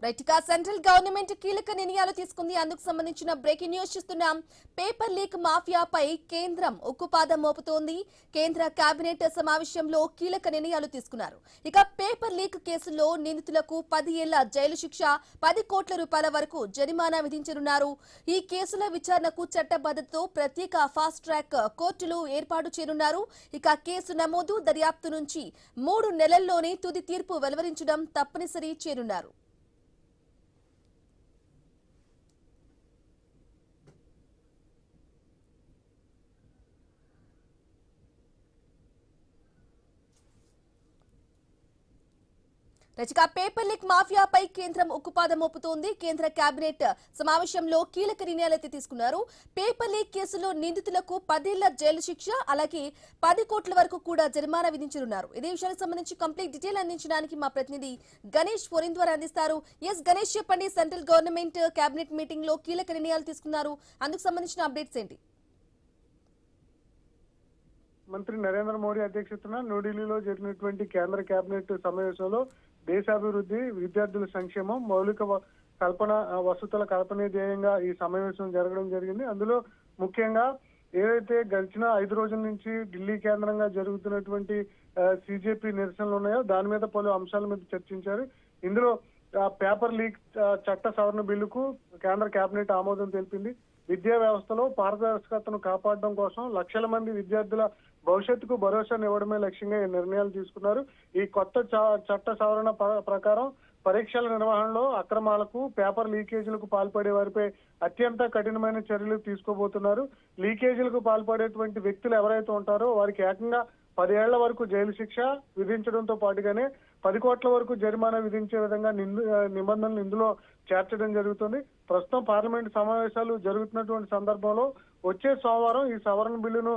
Right గా central government కీలక నిర్ణయాలు తీసుకుంది. అందుకు సంబంధించిన బ్రేకింగ్ న్యూస్ చూస్తున్నాం. పేపర్ లీక్ మాఫియాపై కేంద్రం ఉక్కుపాదం మోపుతోంది. కేంద్ర కేబినెట్ సమావేశంలో కీలక నిర్ణయాలు తీసుకున్నారు. ఇక పేపర్ లీక్ కేసులో నిందితులకు 10 ఏళ్ల జైలు శిక్ష, 10 కోట్ల రూపాయల వరకు జరిమానా విధించనున్నారు. ఈ కేసుల విచారణకు చట్టబద్ధతతో ప్రత్యేక ఫాస్ట్ ట్రాక్ కోర్టులు ఏర్పాటు చేయనున్నారు. ఇక కేసు నమోదు, దర్యాప్తు నుంచి 3 నెలల్లోనే తుది తీర్పు వెలువరించడం తప్పనిసరి చేయనున్నారు. రచిక పేపర్ లీక్ మాఫియాపై కేంద్రం ఉక్కుపాదం మోపుతోంది. కేంద్ర కేబినెట్ సమావేశంలో కీలక నిర్ణయాలైతే తీసుకున్నారు. పేపర్ లీక్ కేసులో నిందితులకు 10 ఏళ్ల జైలు శిక్ష, అలాగే 10 కోట్ల వరకు కూడా జరిమానా విధించనున్నారు. ఇదే విషయానికి సంబంధించి కంప్లీట్ డీటెయిల్ అందించడానికి మా ప్రతినిధి గణేష్ ఫోన్ ద్వారా అందిస్తారు. గణేష్, చెప్పండి, సెంట్రల్ గవర్నమెంట్ కేబినెట్ మీటింగ్ లో కీలక నిర్ణయాలు తీసుకున్నారు. అందుకు సంబంధించిన అప్డేట్స్ ఏంటి? మంత్రి నరేంద్ర మోడీ అధ్యక్షతన న్యూఢిల్లీలో జరిగినటువంటి కేంద్ర కేబినెట్ సమావేశంలో దేశాభివృద్ధి, విద్యార్థుల సంక్షేమం, మౌలిక వసతుల కల్పనే ధ్యేయంగా ఈ సమావేశం జరగడం జరిగింది. అందులో ముఖ్యంగా ఏదైతే గడిచిన 5 రోజుల నుంచి ఢిల్లీ కేంద్రంగా జరుగుతున్నటువంటి సిజేపీ నిరసనలు ఉన్నాయో దాని మీద పలు అంశాల మీద చర్చించారు. ఇందులో పేపర్ లీక్ చట్ట సవరణ బిల్లుకు కేంద్ర కేబినెట్ ఆమోదం తెలిపింది. విద్యా వ్యవస్థలో పారదర్శకతను కాపాడడం కోసం లక్షల మంది విద్యార్థుల భవిష్యత్తుకు భరోసానివ్వడమే లక్ష్యంగా ఈ నిర్ణయాలు తీసుకున్నారు. ఈ కొత్త చట్ట సవరణ ప్రకారం పరీక్షల నిర్వహణలో అక్రమాలకు, పేపర్ లీకేజీలకు పాల్పడే వారిపై అత్యంత కఠినమైన చర్యలు తీసుకోబోతున్నారు. లీకేజీలకు పాల్పడేటువంటి వ్యక్తులు ఎవరైతే ఉంటారో వారికి ఏకంగా 10 ఏళ్ల వరకు జైలు శిక్ష విధించడంతో పాటుగానే 10 కోట్ల వరకు జరిమానా విధించే విధంగా నిబంధనలు ఇందులో చేర్చడం జరుగుతుంది. ప్రస్తుతం పార్లమెంట్ సమావేశాలు జరుగుతున్నటువంటి సందర్భంలో వచ్చే సోమవారం ఈ సవరణ బిల్లును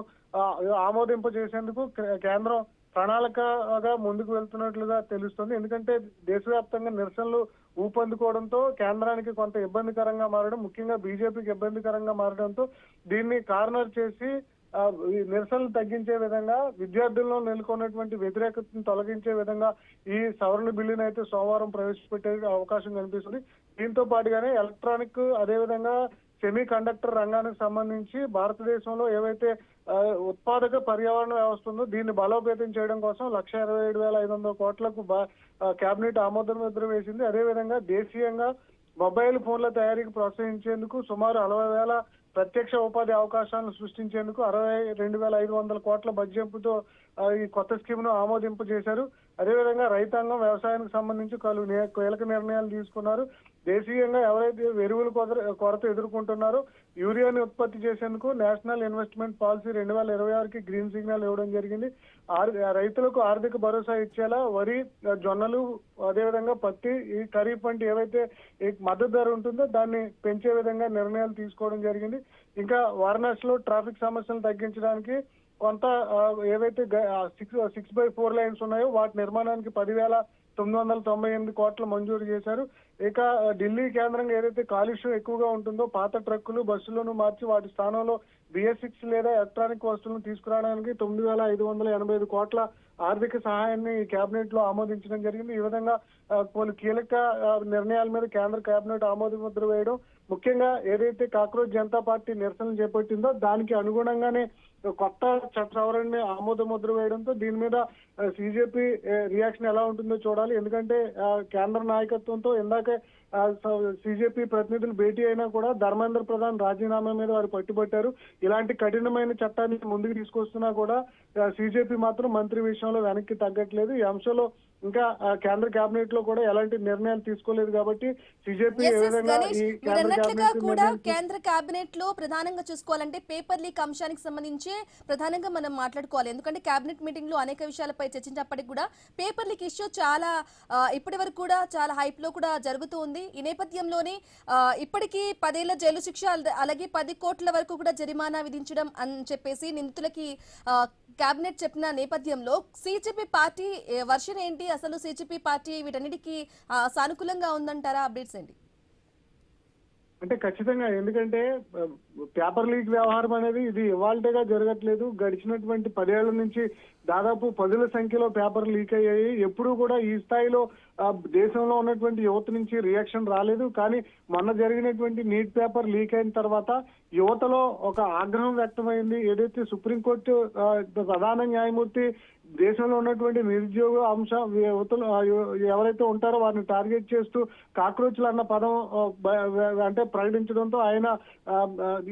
ఆమోదింపజేసేందుకు కేంద్రం ప్రణాళికగా ముందుకు వెళ్తున్నట్లుగా తెలుస్తుంది. ఎందుకంటే దేశవ్యాప్తంగా నిరసనలు ఊపందుకోవడంతో కేంద్రానికి కొంత ఇబ్బందికరంగా మారడం, ముఖ్యంగా బీజేపీకి ఇబ్బందికరంగా మారడంతో దీన్ని కార్నర్ చేసి నిరసనలు తగ్గించే విధంగా, విద్యార్థుల్లో నెలకొన్నటువంటి వ్యతిరేకతను తొలగించే విధంగా ఈ సవరణ బిల్లును అయితే సోమవారం ప్రవేశపెట్టే అవకాశం కనిపిస్తుంది. దీంతో పాటుగానే ఎలక్ట్రానిక్, అదేవిధంగా సెమీ కండక్టర్ రంగానికి సంబంధించి భారతదేశంలో ఏవైతే ఉత్పాదక పర్యావరణ వ్యవస్థ ఉందో దీన్ని బలోపేతం చేయడం కోసం 1,27,500 కోట్లకు కేబినెట్ ఆమోద ముద్ర వేసింది. అదేవిధంగా దేశీయంగా మొబైల్ ఫోన్ల తయారీకి ప్రోత్సహించేందుకు సుమారు 60,000 ప్రత్యక్ష ఉపాధి అవకాశాలను సృష్టించేందుకు 62,500 కోట్ల బడ్జెట్తో ఈ కొత్త స్కీమ్ ను ఆమోదింపజేశారు. అదేవిధంగా రైతాంగం, వ్యవసాయానికి సంబంధించి కీలక నిర్ణయాలు తీసుకున్నారు. దేశీయంగా ఎవరైతే ఎరువుల కొరత ఎదుర్కొంటున్నారో యూరియాని ఉత్పత్తి చేసేందుకు నేషనల్ ఇన్వెస్ట్మెంట్ పాలసీ 2026కి గ్రీన్ సిగ్నల్ ఇవ్వడం జరిగింది. రైతులకు ఆర్థిక భరోసా ఇచ్చేలా వరి, జొన్నలు, అదేవిధంగా పత్తి, ఈ ఖరీఫ్ వంటి ఏవైతే మద్దతు ధర ఉంటుందో దాన్ని పెంచే విధంగా నిర్ణయాలు తీసుకోవడం జరిగింది. ఇంకా వారణాసిలో ట్రాఫిక్ సమస్యలను తగ్గించడానికి కొంత ఏవైతే 6/4 లైన్స్ ఉన్నాయో వాటి నిర్మాణానికి 10,998 కోట్లు మంజూరు చేశారు. ఇక ఢిల్లీ కేంద్రంగా ఏదైతే కాలుష్యం ఎక్కువగా ఉంటుందో పాత ట్రక్కులు, బస్సులను మార్చి వాటి స్థానంలో BS6 లేదా ఎలక్ట్రానిక్ వస్తువులను తీసుకురావడానికి 9,585 కోట్ల ఆర్థిక సహాయాన్ని కేబినెట్ లో ఆమోదించడం జరిగింది. ఈ విధంగా పలు కీలక నిర్ణయాల మీద కేంద్ర కేబినెట్ ఆమోద ముద్ర వేయడం, ముఖ్యంగా ఏదైతే కాక్రోచ్ జనతా పార్టీ నిరసనలు చేపట్టిందో దానికి అనుగుణంగానే కొత్త చట్ట సవరణని ఆమోద ముద్ర వేయడంతో దీని మీద సిజేపీ రియాక్షన్ ఎలా ఉంటుందో చూడాలి. ఎందుకంటే కేంద్ర నాయకత్వంతో ఇందాకే సిజేపీ ప్రతినిధులు భేటీ అయినా కూడా ధర్మేంద్ర ప్రధాన్ రాజీనామా మీద వారు పట్టుబట్టారు. ఇలాంటి కఠినమైన చట్టాన్ని ముందుకు తీసుకొస్తున్నా కూడా సిజేపీ మాత్రం మంత్రి విషయంలో వెనక్కి తగ్గట్లేదు. ఈ అంశంలో ఇంకా కేంద్ర కేబినెట్ లో కూడా ఎలాంటి నిర్ణయాలు తీసుకోలేదు కాబట్టి సిజేపీ కేంద్ర కేబినెట్ లో ప్రధానంగా చూసుకోవాలంటే పేపర్ లీక్ అంశానికి సంబంధించి ప్రధానంగా మనం మాట్లాడుకోవాలి. ఎందుకంటే కేబినెట్ మీటింగ్ లో అనేక విషయాలపై చర్చించినప్పటికీ కూడా పేపర్ లీక్ ఇష్యూ చాలా ఇప్పటి వరకు కూడా చాలా హైప్ లో కూడా జరుగుతూ ఉంది. ఈ నేపథ్యంలోనే ఇప్పటికీ 10 ఏళ్ల జైలు శిక్ష, అలాగే 10 కోట్ల వరకు కూడా జరిమానా విధించడం అని చెప్పేసి నిందితులకి కేబినెట్ చెప్పిన నేపథ్యంలో సిజేపీ పార్టీ వర్షన్ ఏంటి? అసలు సిజేపీ పార్టీ వీటన్నిటికీ సానుకూలంగా ఉందంటారా? అప్డేట్స్ ఏంటి? అంటే ఖచ్చితంగా, ఎందుకంటే పేపర్ లీక్ వ్యవహారం అనేది ఇది ఇవాల్టేగా జరగట్లేదు. గడిచినటువంటి 10 ఏళ్ల నుంచి దాదాపు పదుల సంఖ్యలో పేపర్ లీక్ అయ్యాయి. ఎప్పుడూ కూడా ఈ స్థాయిలో దేశంలో ఉన్నటువంటి యువత నుంచి రియాక్షన్ రాలేదు. కానీ మొన్న జరిగినటువంటి నీట్ పేపర్ లీక్ అయిన తర్వాత యువతలో ఒక ఆగ్రహం వ్యక్తమైంది. ఏదైతే సుప్రీంకోర్టు ప్రధాన న్యాయమూర్తి దేశంలో ఉన్నటువంటి నిరుద్యోగ యువతలు ఎవరైతే ఉంటారో వారిని టార్గెట్ చేస్తూ కాక్రోచ్లు అన్న పదం అంటే ప్రకటించడంతో ఆయన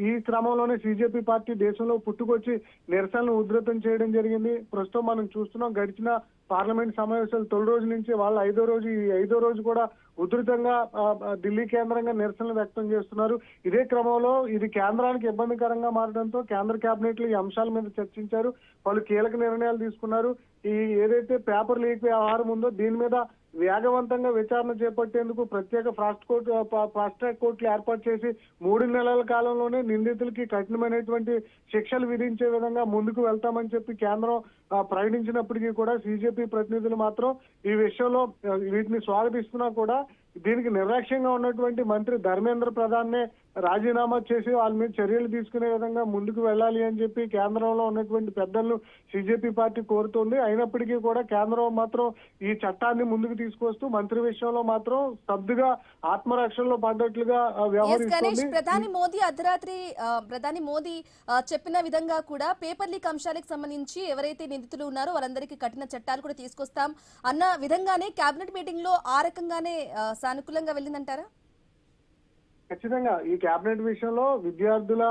ఈ క్రమంలోనే బీజేపీ పార్టీ దేశంలో పుట్టుకొచ్చి నిరసనలు ఉధృతం చేయడం జరిగింది. ప్రస్తుతం మనం చూస్తున్నాం, గడిచిన పార్లమెంట్ సమావేశాలు తొలి రోజు నుంచి వాళ్ళ ఈ ఐదో రోజు కూడా ఉధృతంగా ఢిల్లీ కేంద్రంగా నిరసనలు వ్యక్తం చేస్తున్నారు. ఇదే క్రమంలో ఇది కేంద్రానికి ఇబ్బందికరంగా మారడంతో కేంద్ర కేబినెట్ లో ఈ అంశాల మీద చర్చించారు. పలు కీలక నిర్ణయాలు తీసుకున్నారు. ఈ ఏదైతే పేపర్ లీక్ వ్యవహారం ఉందో దీని మీద వేగవంతంగా విచారణ చేపట్టేందుకు ప్రత్యేక ఫాస్ట్ ట్రాక్ కోర్టులు ఏర్పాటు చేసి 3 నెలల కాలంలోనే నిందితులకి కఠినమైనటువంటి శిక్షలు విధించే విధంగా ముందుకు వెళ్తామని చెప్పి కేంద్రం ప్రకటించినప్పటికీ కూడా బీజేపీ ప్రతినిధులు మాత్రం ఈ విషయంలో వీటిని స్వాగతిస్తున్నా కూడా దీనికి నిర్లక్ష్యంగా ఉన్నటువంటి మంత్రి ధర్మేంద్ర ప్రధాన్నే రాజీనామా చేసి వాళ్ళ మీద చర్యలు తీసుకునే విధంగా ముందుకు వెళ్ళాలి అని చెప్పి కేంద్రంలో ఉన్నటువంటి పెద్దలను బీజేపీ పార్టీ కోరుతోంది. అయినప్పటికీ కూడా కేంద్రం మాత్రం ఈ చట్టాన్ని ముందుకు తీసుకొస్తూ మంత్రి విషయంలో మాత్రం స్తబ్దుగా ఆత్మరక్షణలో పడ్డట్లుగా వ్యవహరిస్తోంది. ప్రధాని మోదీ అర్ధరాత్రి ప్రధాని మోదీ చెప్పిన విధంగా కూడా పేపర్ లీక్ అంశాలకు సంబంధించి ఎవరైతే నిందితులు ఉన్నారో వారందరికీ కఠిన చట్టాలు కూడా తీసుకొస్తాం అన్న విధంగానే కేబినెట్ మీటింగ్ లో ఆ రకంగానే సానుకూలంగా వెళ్ళిందంటారా? ఖచ్చితంగా ఈ కేబినెట్ విషయంలో విద్యార్థుల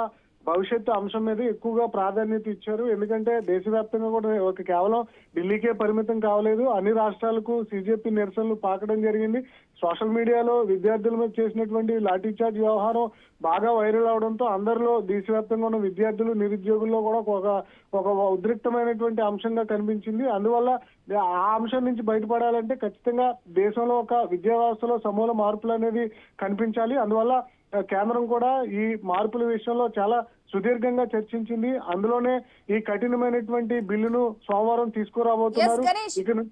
భవిష్యత్తు అంశం మీద ఎక్కువగా ప్రాధాన్యత ఇచ్చారు. ఎందుకంటే దేశవ్యాప్తంగా కూడా కేవలం ఢిల్లీకే పరిమితం కావలేదు, అన్ని రాష్ట్రాలకు బీజేపీ నిరసనలు పాకడం జరిగింది. సోషల్ మీడియాలో విద్యార్థుల మీద చేసినటువంటి లాఠీచార్జ్ వ్యవహారం బాగా వైరల్ అవడంతో అందరిలో దేశవ్యాప్తంగా ఉన్న విద్యార్థులు నిరుద్యోగుల్లో కూడా ఒక ఉద్రిక్తమైనటువంటి అంశంగా కనిపించింది. అందువల్ల ఆ అంశం నుంచి బయటపడాలంటే ఖచ్చితంగా దేశంలో ఒక విద్యా వ్యవస్థలో సమూల మార్పులు అనేది కనిపించాలి. అందువల్ల కేంద్రం కూడా ఈ మార్పుల విషయంలో చాలా సుదీర్ఘంగా చర్చించింది. అందులోనే ఈ కఠినమైనటువంటి బిల్లును సోమవారం తీసుకురాబోతున్నారు.